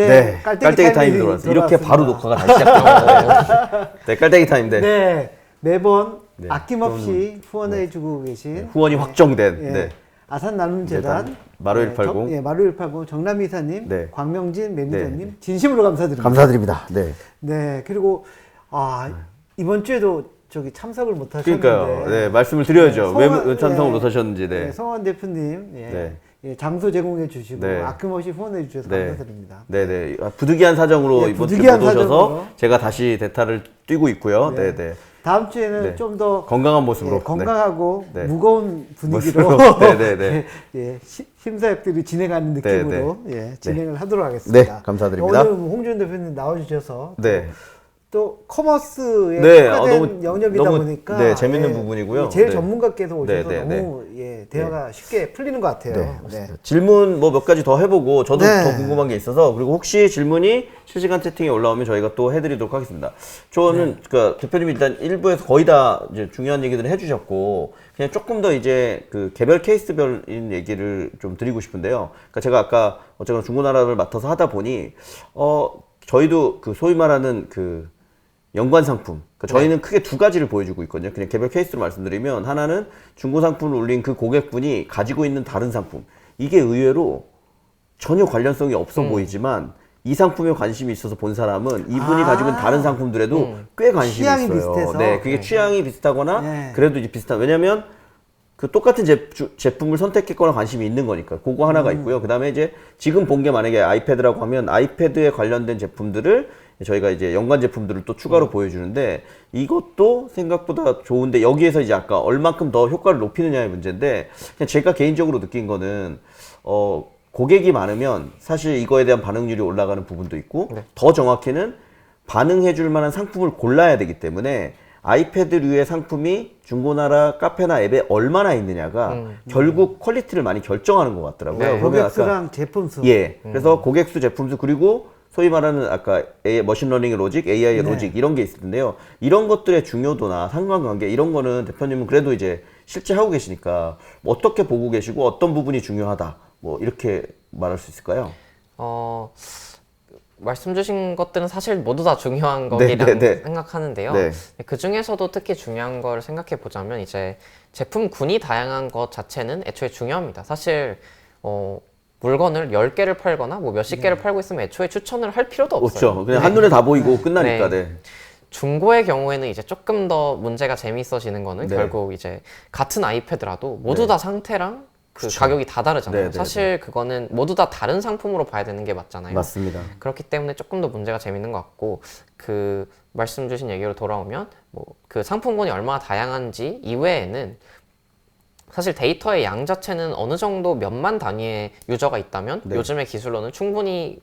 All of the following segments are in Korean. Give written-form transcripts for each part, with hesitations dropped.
네, 깔때기 타임이 들어왔어요. 이렇게 바로 녹화가 다시 시작됩니다. 네, 깔때기 타임. 네. 네, 매번 네, 아낌없이 후원해주고 계신 후원이 확정된 네. 아산 나눔재단 마루 180 마루 180 정남 이사님, 네. 광명진 매니저님 네. 진심으로 감사드립니다. 감사드립니다. 네. 네, 그리고 이번 주에도 저기 참석을 못 하셨는데 그러니까요. 네, 말씀을 드려야죠. 왜 참석을 못 하셨는지. 네. 성원 대표님 네. 장소 제공해 주시고 네. 아낌없이 후원해 주셔서 네. 감사드립니다. 부득이한 사정으로 네, 이번 주에 부득이한 못 오셔서 사정으로. 제가 다시 대타를 뛰고 있고요. 네. 네. 다음 주에는 네. 좀 더 건강한 모습으로 건강하고 네. 무거운 분위기로 네네네. 심사역들이 진행하는 느낌으로 진행을 하도록 네, 하겠습니다. 감사드립니다. 오늘 홍준 대표님 나와주셔서 네. 또 커머스에 네, 특화된 너무- 영역이다 너무, 보니까 네, 재밌는 부분이고요. 제일 네. 전문가께서 오셔서 네, 네, 너무 대화가 쉽게 풀리는 것 같아요. 네. 질문 뭐 몇 가지 더 해보고 저도 네. 더 궁금한 게 있어서 그리고 혹시 질문이 실시간 채팅에 올라오면 저희가 또 해드리도록 하겠습니다. 저는 그러니까 대표님이 일단 1부에서 거의 다 이제 중요한 얘기들을 해주셨고 그냥 조금 더 이제 그 개별 케이스별인 얘기를 좀 드리고 싶은데요. 그러니까 제가 아까 어쨌거나 중고나라를 맡아서 하다 보니 저희도 그 소위 말하는 그 연관 상품. 그러니까 저희는 크게 두 가지를 보여주고 있거든요. 그냥 개별 케이스로 말씀드리면 하나는 중고 상품을 올린 그 고객분이 가지고 있는 다른 상품. 이게 의외로 전혀 관련성이 없어 보이지만 이 상품에 관심이 있어서 본 사람은 이분이 가지고 있는 다른 상품들에도 꽤 관심이 취향이 있어요. 비슷해서. 네, 그게 취향이 비슷하거나 네. 그래도 이제 비슷한. 왜냐면 그 똑같은 제품을 선택했거나 관심이 있는 거니까. 그거 하나가 있고요. 그 다음에 이제 지금 본 게 만약에 아이패드라고 하면 아이패드에 관련된 제품들을 저희가 이제 연관 제품들을 또 추가로 보여주는데 이것도 생각보다 좋은데 여기에서 이제 아까 얼만큼 더 효과를 높이느냐의 문제인데 그냥 제가 개인적으로 느낀 거는 고객이 많으면 사실 이거에 대한 반응률이 올라가는 부분도 있고 더 정확히는 반응해줄 만한 상품을 골라야 되기 때문에 아이패드류의 상품이 중고나라 카페나 앱에 얼마나 있느냐가 결국 퀄리티를 많이 결정하는 것 같더라고요. 네. 그러면 고객수랑 제품 수. 그래서 고객수, 제품 수, 그리고 소위 말하는 아까 머신러닝의 로직, AI의 네. 로직 이런 게 있을 텐데요. 이런 것들의 중요도나 상관관계 이런 거는 대표님은 그래도 이제 실제 하고 계시니까 뭐 어떻게 보고 계시고 어떤 부분이 중요하다 뭐 이렇게 말할 수 있을까요? 말씀 주신 것들은 사실 모두 다 중요한 거라고 생각하는데요. 네. 그 중에서도 특히 중요한 걸 생각해 보자면 이제 제품군이 다양한 것 자체는 애초에 중요합니다. 사실 물건을 10개를 팔거나 뭐 몇십 개를 팔고 있으면 애초에 추천을 할 필요도 없어요. 그렇죠. 그냥 한눈에 다 보이고 끝나니까. 네. 중고의 경우에는 이제 조금 더 문제가 재미있어지는 거는 결국 이제 같은 아이패드라도 모두 다 상태랑 그 가격이 다 다르잖아요. 사실 그거는 모두 다 다른 상품으로 봐야 되는 게 맞잖아요. 맞습니다. 그렇기 때문에 조금 더 문제가 재밌는 것 같고 그 말씀 주신 얘기로 돌아오면 뭐 그 상품군이 얼마나 다양한지 이외에는 사실 데이터의 양 자체는 어느 정도 몇만 단위의 유저가 있다면 요즘의 기술로는 충분히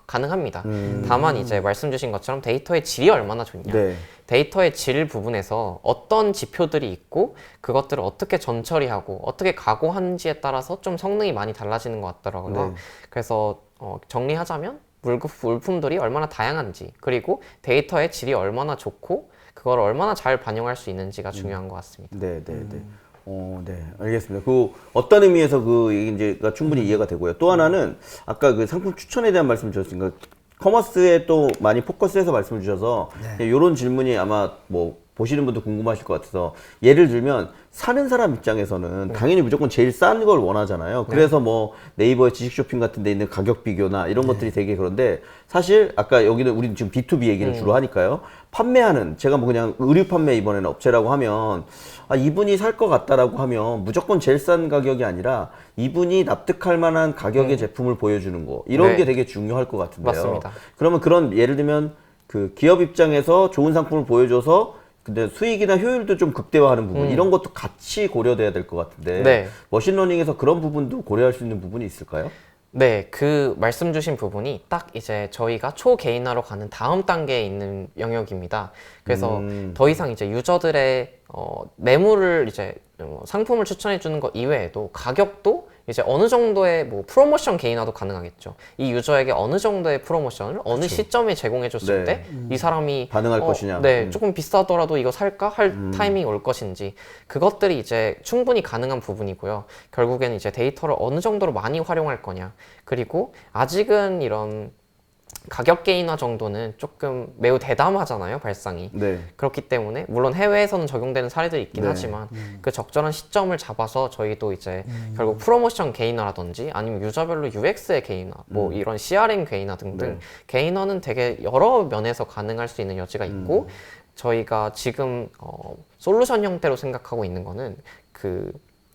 가능합니다. 다만 이제 말씀 주신 것처럼 데이터의 질이 얼마나 좋냐. 데이터의 질 부분에서 어떤 지표들이 있고 그것들을 어떻게 전처리하고 어떻게 가공하는지에 따라서 좀 성능이 많이 달라지는 것 같더라고요. 그래서 정리하자면 물품들이 얼마나 다양한지 그리고 데이터의 질이 얼마나 좋고 그걸 얼마나 잘 반영할 수 있는지가 중요한 것 같습니다. 네, 알겠습니다. 그 어떤 의미에서 그 얘기가 충분히 이해가 되고요. 또 하나는 아까 그 상품 추천에 대한 말씀 주셨으니까 커머스에 또 많이 포커스해서 말씀을 주셔서 이런 질문이 아마 뭐 보시는 분도 궁금하실 것 같아서 예를 들면 사는 사람 입장에서는 당연히 무조건 제일 싼 걸 원하잖아요. 그래서 뭐 네이버의 지식 쇼핑 같은 데 있는 가격 비교나 이런 것들이 되게 그런데 사실 아까 여기는 우리는 지금 B2B 얘기를 주로 하니까요. 판매하는 제가 뭐 그냥 의류 판매 이번에는 업체라고 하면 이분이 살 것 같다라고 하면 무조건 제일 싼 가격이 아니라 이분이 납득할 만한 가격의 제품을 보여주는 거 이런 게 되게 중요할 것 같은데요. 맞습니다. 그러면 그런 예를 들면 그 기업 입장에서 좋은 상품을 보여줘서 근데 수익이나 효율도 좀 극대화하는 부분 이런 것도 같이 고려돼야 될 것 같은데 머신러닝에서 그런 부분도 고려할 수 있는 부분이 있을까요? 네, 그 말씀 주신 부분이 딱 이제 저희가 초개인화로 가는 다음 단계에 있는 영역입니다. 그래서 더 이상 이제 유저들의 매물을 이제 상품을 추천해 주는 것 이외에도 가격도 이제 어느 정도의 뭐 프로모션 개인화도 가능하겠죠. 이 유저에게 어느 정도의 프로모션을 어느 시점에 제공해 줬을 때 이 사람이 반응할 것이냐. 조금 비싸더라도 이거 살까 할 타이밍이 올 것인지 그것들이 이제 충분히 가능한 부분이고요. 결국에는 이제 데이터를 어느 정도로 많이 활용할 거냐. 그리고 아직은 이런 가격 개인화 정도는 조금 매우 대담하잖아요, 발상이. 네. 그렇기 때문에 물론 해외에서는 적용되는 사례들이 있긴 네. 하지만 그 적절한 시점을 잡아서 저희도 이제 결국 프로모션 개인화라든지 아니면 유저별로 UX의 개인화, 뭐 이런 CRM 개인화 등등 네. 개인화는 되게 여러 면에서 가능할 수 있는 여지가 있고 저희가 지금 솔루션 형태로 생각하고 있는 거는 그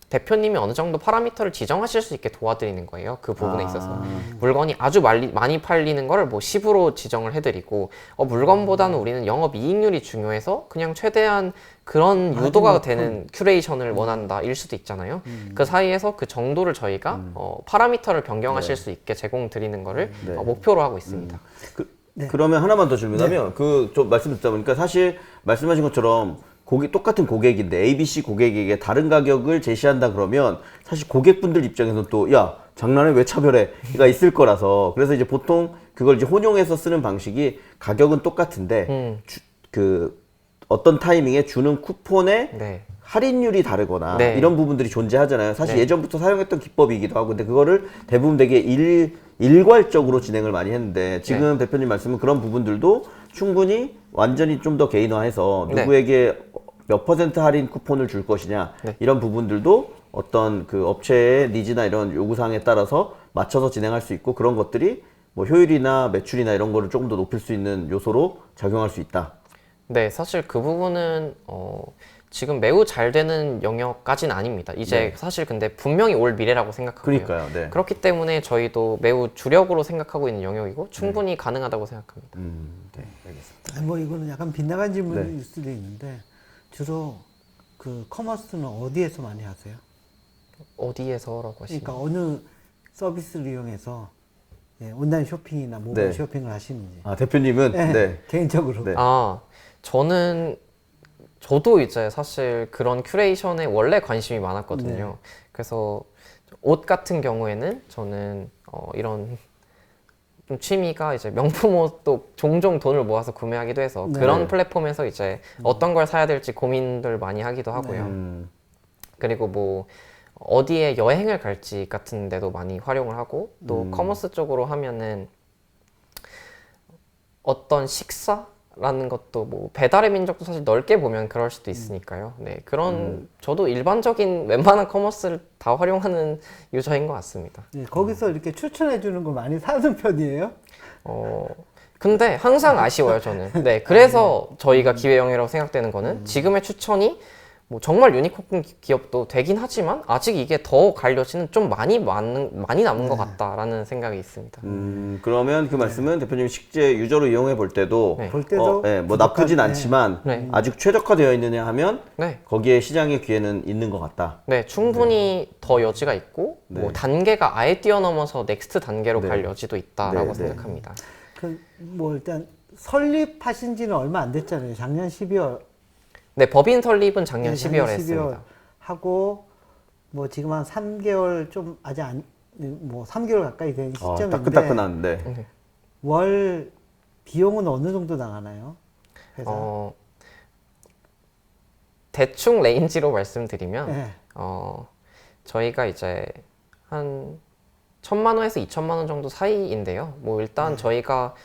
대표님이 어느 정도 파라미터를 지정하실 수 있게 도와드리는 거예요. 그 부분에 있어서. 물건이 아주 많이 팔리는 거를 뭐 10으로 지정을 해드리고, 물건보다는 우리는 영업 이익률이 중요해서 그냥 최대한 그런 유도가 되는 큐레이션을 원한다 일 수도 있잖아요. 그 사이에서 그 정도를 저희가 파라미터를 변경하실 수 있게 제공드리는 거를 네. 목표로 하고 있습니다. 그러면 하나만 더 질문하면 좀 말씀 듣다 보니까 사실 말씀하신 것처럼 똑같은 고객인데 ABC 고객에게 다른 가격을 제시한다 그러면 사실 고객분들 입장에서는 또 야 장난해 왜 차별해가 있을 거라서 그래서 이제 보통 그걸 이제 혼용해서 쓰는 방식이 가격은 똑같은데 그 어떤 타이밍에 주는 쿠폰의 네. 할인율이 다르거나 네. 이런 부분들이 존재하잖아요. 사실 네. 예전부터 사용했던 기법이기도 하고 근데 그거를 대부분 되게 일괄적으로 진행을 많이 했는데 지금 대표님 말씀은 그런 부분들도 충분히 완전히 좀 더 개인화해서 네. 누구에게 몇 퍼센트 할인 쿠폰을 줄 것이냐 네. 이런 부분들도 어떤 그 업체의 니즈나 이런 요구사항에 따라서 맞춰서 진행할 수 있고 그런 것들이 뭐 효율이나 매출이나 이런 거를 조금 더 높일 수 있는 요소로 작용할 수 있다. 네, 사실 그 부분은 지금 매우 잘 되는 영역까지는 아닙니다. 이제 네. 사실 근데 분명히 올 미래라고 생각하고요. 그러니까요. 네. 그렇기 때문에 저희도 매우 주력으로 생각하고 있는 영역이고 충분히 가능하다고 생각합니다. 네, 알겠습니다. 뭐 이거는 약간 빗나간 질문일 네. 수도 있는데 주로 그 커머스는 어디에서 많이 하세요? 어디에서라고 하시나요? 그러니까 어느 서비스를 이용해서 온라인 쇼핑이나 모바일 네. 쇼핑을 하시는지. 아 대표님은 네. 개인적으로. 네. 저도 이제 사실 그런 큐레이션에 원래 관심이 많았거든요. 네. 그래서 옷 같은 경우에는 저는 이런 좀 취미가 이제 명품 옷도 종종 돈을 모아서 구매하기도 해서 네. 그런 플랫폼에서 이제 어떤 걸 사야 될지 고민들 많이 하기도 하고요. 그리고 뭐 어디에 여행을 갈지 같은 데도 많이 활용을 하고 또 커머스 쪽으로 하면은 어떤 식사라는 것도 뭐 배달의 민족도 사실 넓게 보면 그럴 수도 있으니까요. 네, 그런 저도 일반적인 웬만한 커머스를 다 활용하는 유저인 것 같습니다. 네, 거기서 이렇게 추천해 주는 거 많이 사는 편이에요? 근데 항상 아쉬워요, 저는. 네, 그래서 저희가 기회영예라고 생각되는 거는 지금의 추천이 뭐 정말 유니콘 기업도 되긴 하지만 아직 이게 더 갈 여지는 좀 많이 남은 것 같다라는 생각이 있습니다. 그러면 그 말씀은 대표님 실제 유저로 이용해 볼 때도 네. 볼 때도 뭐 나쁘진 부족한, 않지만 네. 아직 최적화되어 있느냐 하면 네. 거기에 시장의 기회는 있는 것 같다. 네, 충분히 더 여지가 있고 네. 뭐 단계가 아예 뛰어넘어서 넥스트 단계로 네. 갈 여지도 있다라고 네, 네. 생각합니다. 뭐 일단 설립하신 지는 얼마 안 됐잖아요. 작년 12월. 네, 법인 설립은 작년 네, 12월에 했습니다. 하고 뭐 지금 한 3개월 좀 아직 뭐 3개월 가까이 된 시점인데 따끈따끈한데. 월 비용은 어느 정도 나가나요? 회사? 대충 레인지로 말씀드리면 네. 저희가 이제 한 1,000만 원에서 2,000만 원 정도 사이인데요. 뭐 일단 저희가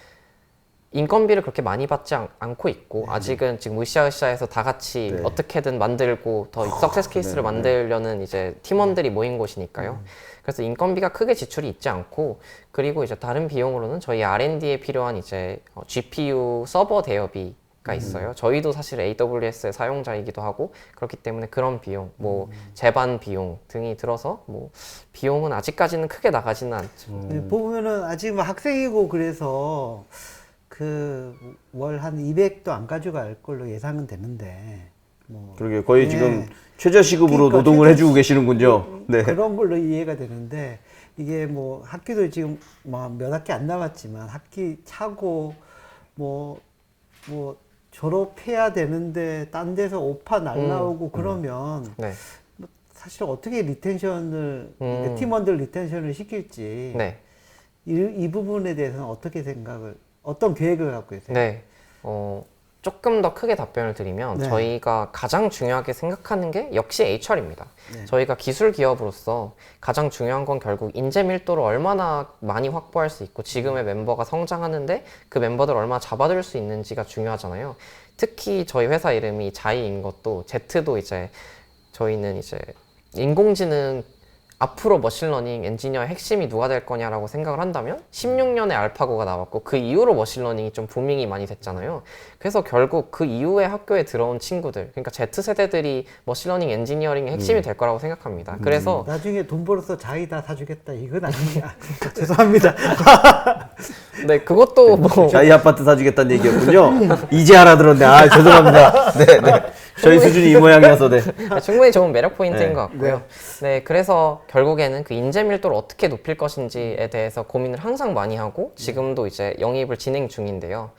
인건비를 그렇게 많이 받지 않고 있고 아직은 지금 으쌰으쌰해서 다 같이 네. 어떻게든 만들고 더 석세스 케이스를 만들려는 이제 팀원들이 모인 곳이니까요. 그래서 인건비가 크게 지출이 있지 않고 그리고 이제 다른 비용으로는 저희 R&D에 필요한 이제 GPU 서버 대여비가 있어요. 저희도 사실 AWS의 사용자이기도 하고 그렇기 때문에 그런 비용, 뭐 제반 비용 등이 들어서 뭐 비용은 아직까지는 크게 나가지는 않죠. 네, 보면은 아직 뭐 학생이고 그래서 그 월 한 200도 안 가져갈 걸로 예상은 되는데 뭐 그러게 거의 네. 지금 최저시급으로 그러니까 노동을 해주고 계시는군요. 네. 그런 걸로 이해가 되는데 이게 뭐 학기도 지금 뭐 몇 학기 안 남았지만 학기 차고 뭐 졸업해야 되는데 딴 데서 오파 날라오고 그러면 네. 뭐 사실 어떻게 리텐션을 그러니까 팀원들 리텐션을 시킬지 네. 이 부분에 대해서는 어떻게 어떤 계획을 갖고 계세요? 네. 조금 더 크게 답변을 드리면 네. 저희가 가장 중요하게 생각하는 게 역시 HR입니다. 네. 저희가 기술 기업으로서 가장 중요한 건 결국 인재 밀도를 얼마나 많이 확보할 수 있고 지금의 멤버가 성장하는데 그 멤버들을 얼마나 잡아들 수 있는지가 중요하잖아요. 특히 저희 회사 이름이 자이인 것도 Z도 이제 저희는 이제 인공지능 앞으로 머신러닝 엔지니어의 핵심이 누가 될 거냐라고 생각을 한다면 16년에 알파고가 나왔고 그 이후로 머신러닝이 좀 부밍이 많이 됐잖아요. 그래서 결국 그 이후에 학교에 들어온 친구들, 그러니까 Z세대들이 머신러닝 엔지니어링의 핵심이 될 거라고 생각합니다. 그래서 나중에 돈 벌어서 자기 다 사주겠다 이건 아니야. 죄송합니다. 네, 그것도 뭐 자이 아파트 사주겠다는 얘기였군요. 이제 알아들었네. 아, 죄송합니다. 네, 네. 저희 수준이 이 모양이어서, 네. 충분히 좋은 매력 포인트인 네. 것 같고요. 네, 그래서 결국에는 그 인재 밀도를 어떻게 높일 것인지에 대해서 고민을 항상 많이 하고 지금도 이제 영입을 진행 중인데요.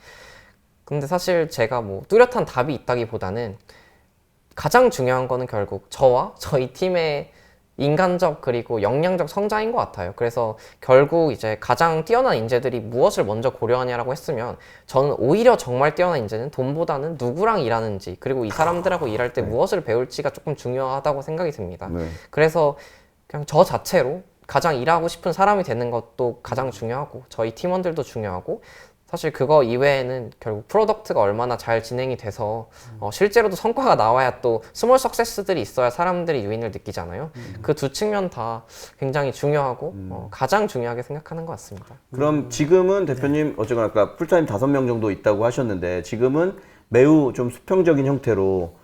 근데 사실 제가 뭐 뚜렷한 답이 있다기보다는 가장 중요한 거는 결국 저와 저희 팀의 인간적 그리고 역량적 성장인 것 같아요. 그래서 결국 이제 가장 뛰어난 인재들이 무엇을 먼저 고려하냐라고 했으면 저는 오히려 정말 뛰어난 인재는 돈보다는 누구랑 일하는지 그리고 이 사람들하고 일할 때 무엇을 배울지가 조금 중요하다고 생각이 듭니다. 네. 그래서 그냥 저 자체로 가장 일하고 싶은 사람이 되는 것도 가장 중요하고 저희 팀원들도 중요하고 사실 그거 이외에는 결국 프로덕트가 얼마나 잘 진행이 돼서 실제로도 성과가 나와야 또 스몰 석세스들이 있어야 사람들이 유인을 느끼잖아요. 그 두 측면 다 굉장히 중요하고 가장 중요하게 생각하는 것 같습니다. 그럼 지금은 대표님 어쨌거나 아까 풀타임 5명 정도 있다고 하셨는데 지금은 매우 좀 수평적인 형태로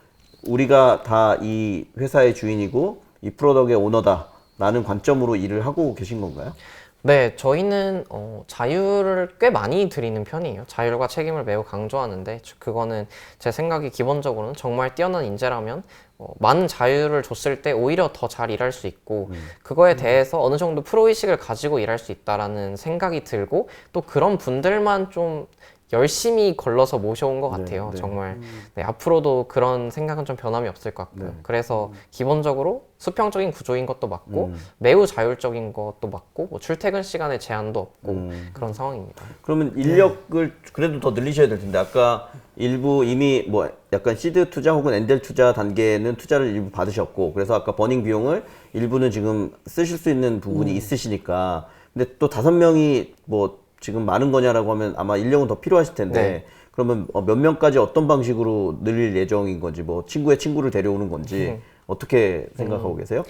우리가 다 이 회사의 주인이고 이 프로덕트의 오너다라는 관점으로 일을 하고 계신 건가요? 네, 저희는 자유를 꽤 많이 드리는 편이에요. 자율과 책임을 매우 강조하는데 그거는 제 생각이 기본적으로는 정말 뛰어난 인재라면 많은 자유를 줬을 때 오히려 더 잘 일할 수 있고 그거에 대해서 어느 정도 프로의식을 가지고 일할 수 있다라는 생각이 들고 또 그런 분들만 좀 열심히 걸러서 모셔온 것 같아요. 네. 정말 네, 앞으로도 그런 생각은 좀 변함이 없을 것 같고요. 네. 그래서 기본적으로 수평적인 구조인 것도 맞고 매우 자율적인 것도 맞고 뭐 출퇴근 시간에 제한도 없고 그런 상황입니다. 그러면 인력을 그래도 더 늘리셔야 될 텐데 아까 일부 이미 뭐 약간 시드 투자 혹은 엔젤 투자 단계는 투자를 일부 받으셨고 그래서 아까 버닝 비용을 일부는 지금 쓰실 수 있는 부분이 있으시니까 근데 또 5명이 뭐 지금 많은 거냐라고 하면 아마 인력은 더 필요하실 텐데 네. 그러면 몇 명까지 어떤 방식으로 늘릴 예정인 건지 뭐 친구의 친구를 데려오는 건지 어떻게 생각하고 계세요?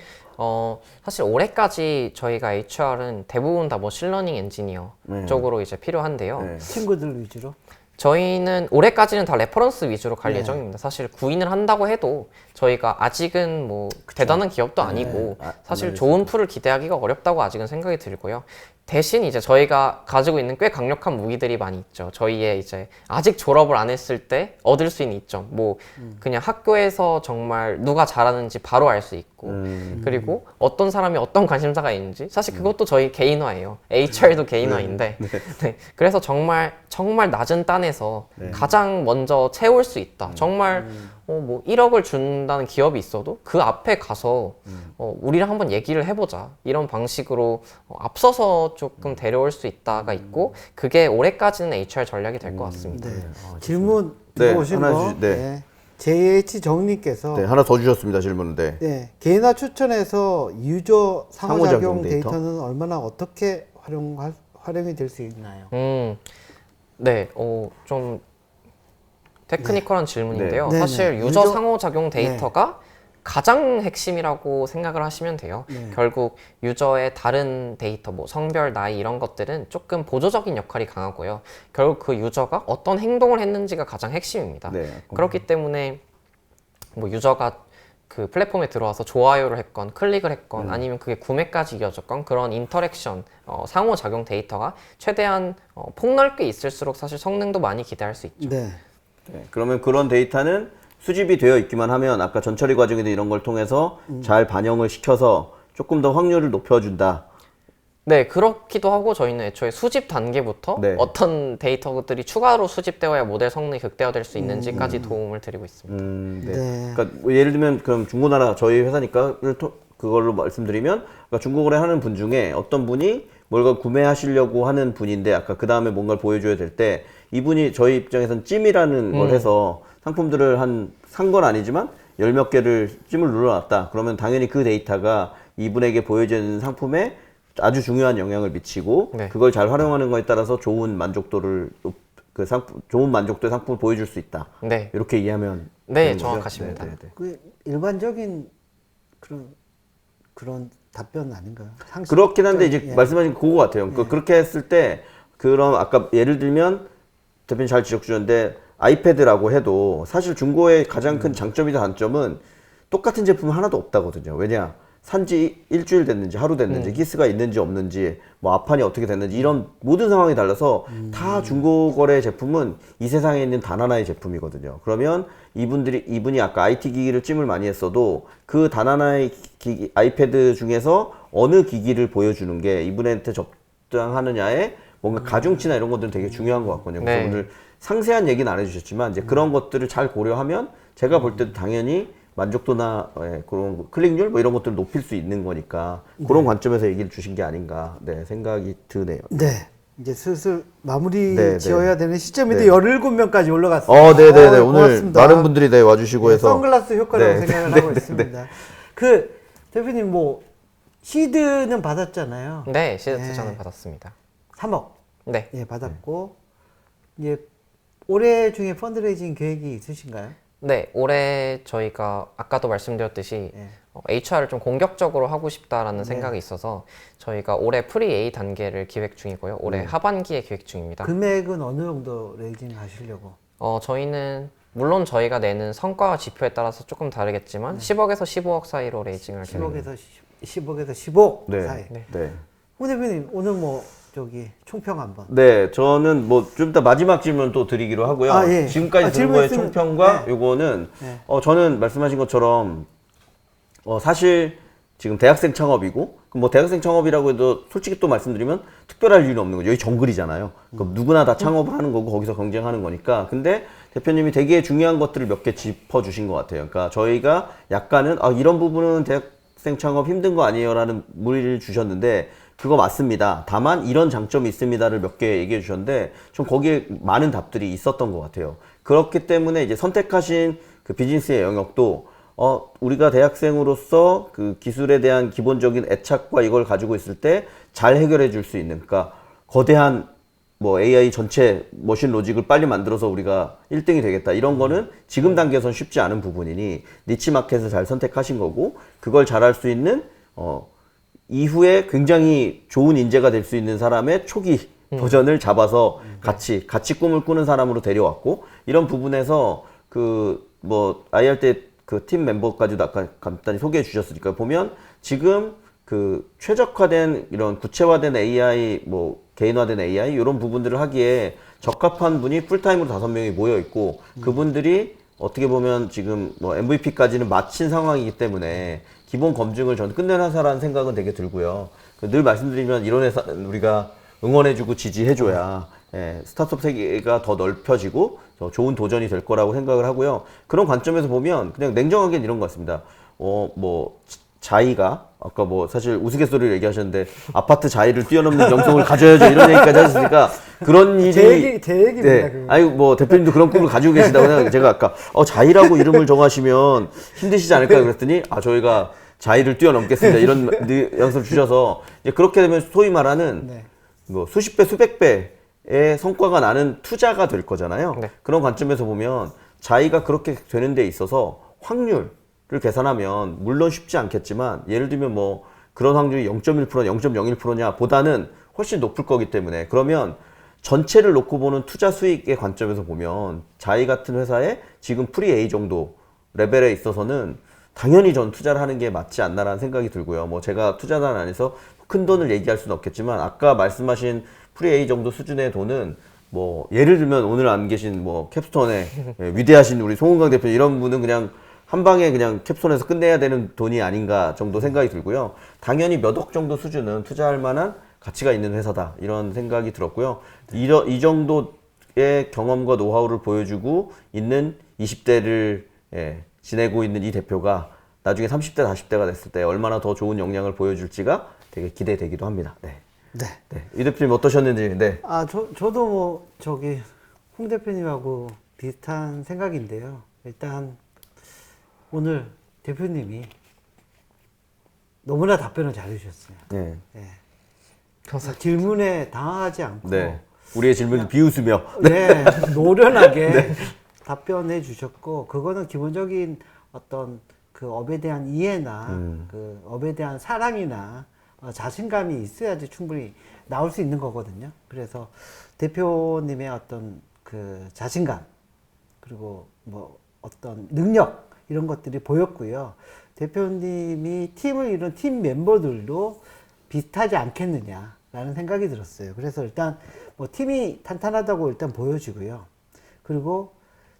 사실 올해까지 저희가 HR은 대부분 다 머신러닝 엔지니어 쪽으로 이제 필요한데요. 네. 친구들 위주로. 저희는 올해까지는 다 레퍼런스 위주로 갈 네. 예정입니다. 사실 구인을 한다고 해도 저희가 아직은 뭐 대단한 기업도 아니고 사실 좋은 풀을 기대하기가 어렵다고 아직은 생각이 들고요. 대신 이제 저희가 가지고 있는 꽤 강력한 무기들이 많이 있죠. 저희의 이제 아직 졸업을 안 했을 때 얻을 수 있는 이점, 뭐 그냥 학교에서 정말 누가 잘하는지 바로 알 수 있고, 그리고 어떤 사람이 어떤 관심사가 있는지 사실 그것도 저희 개인화예요. HR도 개인화인데, 네. 그래서 정말 낮은 단에서 가장 먼저 채울 수 있다. 정말 뭐 1억을 준다는 기업이 있어도 그 앞에 가서 우리랑 한번 얘기를 해보자 이런 방식으로 앞서서 조금 데려올 수 있다가 있고 그게 올해까지는 HR 전략이 될 것 같습니다. 네. 질문 네, 들어오신 하나 거. 네. JH 정님께서 네, 하나 더 주셨습니다 질문인데 네, 개인화 추천에서 유저 상호작용 상호작용 데이터? 데이터는 얼마나 어떻게 활용이 될 수 있나요? 네, 좀 테크니컬한 질문인데요. 네. 사실 네네. 유저 유저- 상호작용 데이터가 가장 핵심이라고 생각을 하시면 돼요. 네. 결국 유저의 다른 데이터, 뭐 성별, 나이 이런 것들은 조금 보조적인 역할이 강하고요. 결국 그 유저가 어떤 행동을 했는지가 가장 핵심입니다. 네. 그렇기 때문에 뭐 유저가 그 플랫폼에 들어와서 좋아요를 했건 클릭을 했건 아니면 그게 구매까지 이어졌건 그런 인터랙션 상호작용 데이터가 최대한 폭넓게 있을수록 사실 성능도 많이 기대할 수 있죠. 네. 네, 그러면 그런 데이터는 수집이 되어 있기만 하면 아까 전처리 과정이나 이런 걸 통해서 잘 반영을 시켜서 조금 더 확률을 높여준다. 네, 그렇기도 하고 저희는 애초에 수집 단계부터 네. 어떤 데이터들이 추가로 수집되어야 모델 성능이 극대화될 수 있는지까지 도움을 드리고 있습니다. 네. 네. 그러니까 뭐 예를 들면 그럼 중고나라 저희 회사니까 그걸로 말씀드리면 그러니까 중고거래 하는 분 중에 어떤 분이 뭔가 구매하시려고 하는 분인데 아까 그 다음에 뭔가를 보여줘야 될 때 이분이 저희 입장에선 찜이라는 걸 해서 상품들을 산 건 아니지만 열 몇 개를 찜을 눌러놨다. 그러면 당연히 그 데이터가 이분에게 보여지는 상품에 아주 중요한 영향을 미치고 네. 그걸 잘 활용하는 거에 따라서 좋은 만족도를 좋은 만족도의 상품을 보여줄 수 있다. 네. 이렇게 이해하면 네, 되는 거죠? 정확하십니다. 네, 네, 네. 그 일반적인 그런 답변 아닌가요? 그렇긴 한데 이제 예. 말씀하신 그거 같아요. 그렇게 했을 때 그럼 아까 예를 들면 대표님 잘 지적 주셨는데 아이패드라고 해도 사실 중고의 가장 큰 장점이자 단점은 똑같은 제품은 하나도 없다거든요. 왜냐? 산지 일주일 됐는지 하루 됐는지 기스가 있는지 없는지 뭐 앞판이 어떻게 됐는지 이런 모든 상황이 달라서 다 중고거래 제품은 이 세상에 있는 단 하나의 제품이거든요. 그러면 이분이 아까 IT 기기를 찜을 많이 했어도 그 단 하나의 기기, 아이패드 중에서 어느 기기를 보여주는 게 이분한테 적당하느냐에 뭔가 가중치나 이런 것들은 되게 중요한 것 같거든요. 그래서 네. 오늘 상세한 얘기는 안 해주셨지만 이제 그런 것들을 잘 고려하면 제가 볼 때도 당연히 만족도나 그런 클릭률 뭐 이런 것들을 높일 수 있는 거니까 그런 관점에서 얘기를 주신 게 아닌가 생각이 드네요. 네. 이제 슬슬 마무리 네, 지어야 네. 되는 시점인데 네. 17명까지 올라갔습니다. 네네네. 오늘 고맙습니다. 많은 분들이 와주시고 네, 해서. 선글라스 효과라고 네. 생각을 하고 있습니다. 그 대표님 뭐 시드는 받았잖아요. 네, 시드 네. 투자는 받았습니다. 3억 네. 예 받았고 이제 올해 중에 펀드레이징 계획이 있으신가요? 네, 올해 저희가 아까도 말씀드렸듯이 네. HR을 좀 공격적으로 하고 싶다라는 생각이 있어서 저희가 올해 프리 A 단계를 기획 중이고요. 올해 하반기에 기획 중입니다. 금액은 어느 정도 레이징 하시려고? 저희는 물론 저희가 내는 성과와 지표에 따라서 조금 다르겠지만 10억에서 15억 사이로 레이징을 계획합니다. 10억에서 15 네. 사이. 네. 홍 대표님 오늘 뭐 저기 총평 한번. 네, 저는 뭐 좀 이따 마지막 질문 또 드리기로 하고요. 아, 예. 지금까지 들은 질문 거의 있으면- 총평과 네. 요거는 네. 저는 말씀하신 것처럼 사실 지금 대학생 창업이고 뭐 대학생 창업이라고 해도 솔직히 또 말씀드리면 특별할 이유는 없는 거죠. 여기 정글이잖아요. 그럼 누구나 다 창업을 하는 거고 거기서 경쟁하는 거니까. 근데 대표님이 되게 중요한 것들을 몇 개 짚어주신 것 같아요. 그러니까 저희가 약간은 이런 부분은 대학생 창업 힘든 거 아니에요라는 무리를 주셨는데 그거 맞습니다. 다만 이런 장점이 있습니다를 몇 개 얘기해 주셨는데 좀 거기에 많은 답들이 있었던 것 같아요. 그렇기 때문에 이제 선택하신 그 비즈니스의 영역도 우리가 대학생으로서 그 기술에 대한 기본적인 애착과 이걸 가지고 있을 때 잘 해결해 줄 수 있는, 그러니까 거대한 뭐 AI 전체 머신 로직을 빨리 만들어서 우리가 1등이 되겠다. 이런 거는 지금 단계에선 쉽지 않은 부분이니 니치 마켓을 잘 선택하신 거고 그걸 잘할 수 있는 이후에 굉장히 좋은 인재가 될 수 있는 사람의 초기 버전을 잡아서 같이 꿈을 꾸는 사람으로 데려왔고 이런 부분에서 그 뭐 IR 때 그 팀 멤버까지도 아까 간단히 소개해 주셨으니까 보면 지금 그 최적화된 이런 구체화된 AI 뭐 개인화된 AI 이런 부분들을 하기에 적합한 분이 풀타임으로 5명이 모여 있고 그분들이 어떻게 보면 지금 뭐 MVP까지는 마친 상황이기 때문에 기본 검증을 저는 끝내는 회사라는 생각은 되게 들고요. 늘 말씀드리면 이런 회사는 우리가 응원해주고 지지해줘야 스타트업 세계가 더 넓혀지고 더 좋은 도전이 될 거라고 생각을 하고요. 그런 관점에서 보면 그냥 냉정하게 이런 것 같습니다. 뭐 자이가 아까 뭐 사실 우스갯소리를 얘기하셨는데 아파트 자이를 뛰어넘는 영성을 가져야죠 이런 얘기까지 하셨으니까 그런 일이 제 얘기입니다. 그거. 아니 뭐 대표님도 그런 꿈을 가지고 계시다고 생각해요. 제가 아까 자이라고 이름을 정하시면 힘드시지 않을까 그랬더니 저희가 자이를 뛰어넘겠습니다 이런 뉘앙스를 주셔서 이제 그렇게 되면 소위 말하는 네. 뭐 수십 배 수백 배의 성과가 나는 투자가 될 거잖아요. 네. 그런 관점에서 보면 자이가 그렇게 되는 데 있어서 확률을 계산하면 물론 쉽지 않겠지만 예를 들면 뭐 그런 확률이 0.1%, 0.01%냐 보다는 훨씬 높을 거기 때문에 그러면 전체를 놓고 보는 투자 수익의 관점에서 보면 자이 같은 회사에 지금 프리 A 정도 레벨에 있어서는 당연히 전 투자를 하는 게 맞지 않나라는 생각이 들고요. 뭐 제가 투자단 안에서 큰 돈을 얘기할 수는 없겠지만 아까 말씀하신 프리 A 정도 수준의 돈은 뭐 예를 들면 오늘 안 계신 뭐 캡스톤의 위대하신 우리 송은강 대표 이런 분은 그냥 한 방에 그냥 캡손에서 끝내야 되는 돈이 아닌가 정도 생각이 들고요. 당연히 몇 억 정도 수준은 투자할 만한 가치가 있는 회사다 이런 생각이 들었고요. 이 정도의 경험과 노하우를 보여주고 있는 20대를 지내고 있는 이 대표가 나중에 30대, 40대가 됐을 때 얼마나 더 좋은 역량을 보여줄지가 되게 기대되기도 합니다. 네. 네. 네. 이 대표님 어떠셨는지. 네. 저도 뭐 저기 홍 대표님하고 비슷한 생각인데요. 일단 오늘 대표님이 너무나 답변을 잘해주셨어요. 네. 예. 질문에 당황하지 않고 네. 우리의 질문을 비웃으며. 네, 노련하게 답변해 주셨고, 그거는 기본적인 어떤 그 업에 대한 이해나 그 업에 대한 사랑이나 자신감이 있어야지 충분히 나올 수 있는 거거든요. 그래서 대표님의 어떤 그 자신감, 그리고 뭐 어떤 능력, 이런 것들이 보였고요. 대표님이 팀을 이룬 팀 멤버들도 비슷하지 않겠느냐라는 생각이 들었어요. 그래서 일단 뭐 팀이 탄탄하다고 일단 보여지고요. 그리고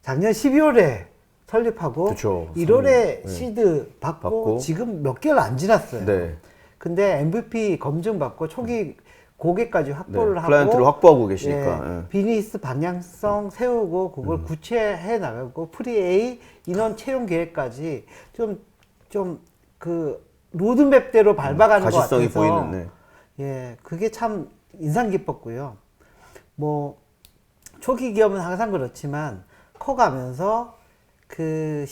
작년 12월에 설립하고 그쵸, 1월에 네. 시드 받고 지금 몇 개월 안 지났어요. 네. 근데 MVP 검증 받고 초기 고객까지 확보를 네. 하고 클라이언트를 확보하고 계시니까. 예, 예. 비즈니스 방향성 세우고 그걸 구체해 나가고 프리-A 인원 채용 계획까지 좀 그 로드맵대로 밟아가는 것 가시성이 같아서 보이는. 네. 예, 그게 참 인상 깊었고요. 뭐 초기 기업은 항상 그렇지만 커가면서 그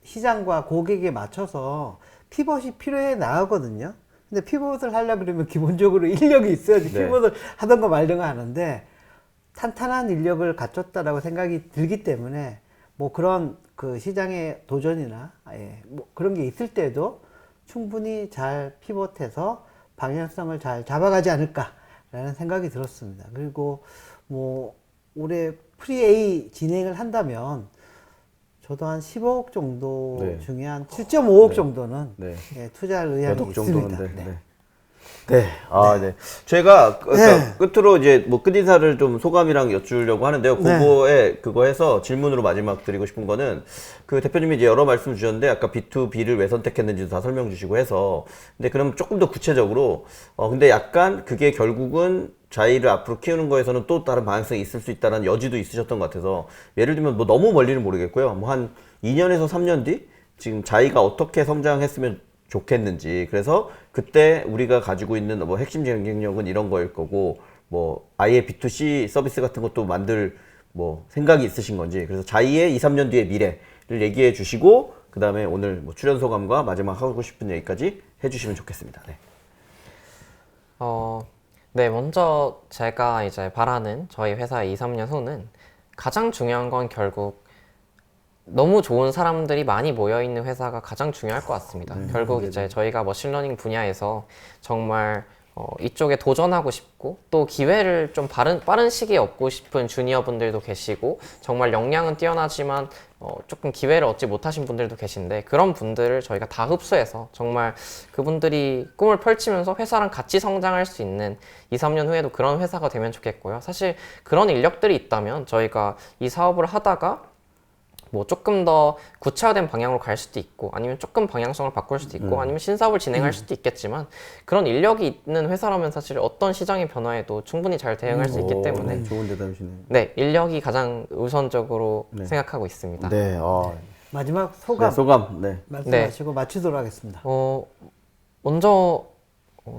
시장과 고객에 맞춰서 피벗이 필요해 나가거든요. 근데 피벗을 하려고 그러면 기본적으로 인력이 있어야지 네. 피벗을 하던가 말던가 하는데 탄탄한 인력을 갖췄다라고 생각이 들기 때문에 뭐 그런 그 시장의 도전이나 뭐 그런 게 있을 때도 충분히 잘 피벗해서 방향성을 잘 잡아가지 않을까라는 생각이 들었습니다. 그리고 뭐 올해 프리-A 진행을 한다면 저도 한 15억 정도 네. 중에 한 7.5억 정도는 네. 예, 투자할 의향이 몇 억 있습니다. 정도는. 네. 네. 네. 네. 아, 네. 제가 그러니까 끝으로 이제 뭐 끝인사를 좀 소감이랑 여쭈려고 하는데요. 그거 해서 질문으로 마지막 드리고 싶은 거는 그 대표님이 이제 여러 말씀 주셨는데 아까 B2B를 왜 선택했는지도 다 설명 주시고 해서 근데 그럼 조금 더 구체적으로 근데 약간 그게 결국은 자이를 앞으로 키우는 거에서는 또 다른 방향성이 있을 수 있다는 여지도 있으셨던 것 같아서 예를 들면 뭐 너무 멀리는 모르겠고요. 뭐 한 2년에서 3년 뒤 지금 자이가 어떻게 성장했으면 좋겠는지 그래서 그때 우리가 가지고 있는 뭐 핵심 경쟁력은 이런 거일 거고 뭐 아예 B2C 서비스 같은 것도 만들 뭐 생각이 있으신 건지 그래서 자이의 2, 3년 뒤의 미래를 얘기해 주시고 그 다음에 오늘 뭐 출연 소감과 마지막 하고 싶은 얘기까지 해주시면 좋겠습니다. 네. 네, 먼저 제가 이제 바라는 저희 회사의 2, 3년 후는 가장 중요한 건 결국 너무 좋은 사람들이 많이 모여있는 회사가 가장 중요할 것 같습니다. 결국 이제 저희가 머신러닝 분야에서 정말 이쪽에 도전하고 싶고 또 기회를 좀 빠른 시기에 얻고 싶은 주니어 분들도 계시고 정말 역량은 뛰어나지만 조금 기회를 얻지 못하신 분들도 계신데 그런 분들을 저희가 다 흡수해서 정말 그분들이 꿈을 펼치면서 회사랑 같이 성장할 수 있는 2, 3년 후에도 그런 회사가 되면 좋겠고요. 사실 그런 인력들이 있다면 저희가 이 사업을 하다가 뭐 조금 더 구체화된 방향으로 갈 수도 있고 아니면 조금 방향성을 바꿀 수도 있고 아니면 신사업을 진행할 수도 있겠지만 그런 인력이 있는 회사라면 사실 어떤 시장의 변화에도 충분히 잘 대응할 수 있기 때문에 네, 좋은 대답이시네요. 네, 인력이 가장 우선적으로 생각하고 있습니다. 네. 마지막 소감 소감. 네. 말씀하시고 마치도록 하겠습니다. 먼저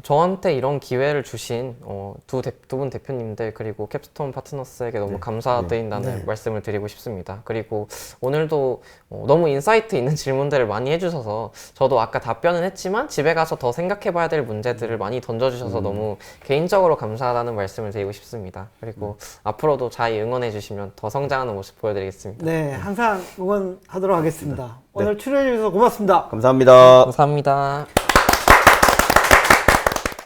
저한테 이런 기회를 주신 두 분 대표님들 그리고 캡스톤 파트너스에게 너무 감사드린다는 말씀을 드리고 싶습니다. 그리고 오늘도 너무 인사이트 있는 질문들을 많이 해주셔서 저도 아까 답변은 했지만 집에 가서 더 생각해봐야 될 문제들을 많이 던져주셔서 너무 개인적으로 감사하다는 말씀을 드리고 싶습니다. 그리고 앞으로도 잘 응원해주시면 더 성장하는 모습 보여드리겠습니다. 네, 항상 응원하도록 하겠습니다. 오늘 출연해 주셔서 고맙습니다. 감사합니다. 감사합니다.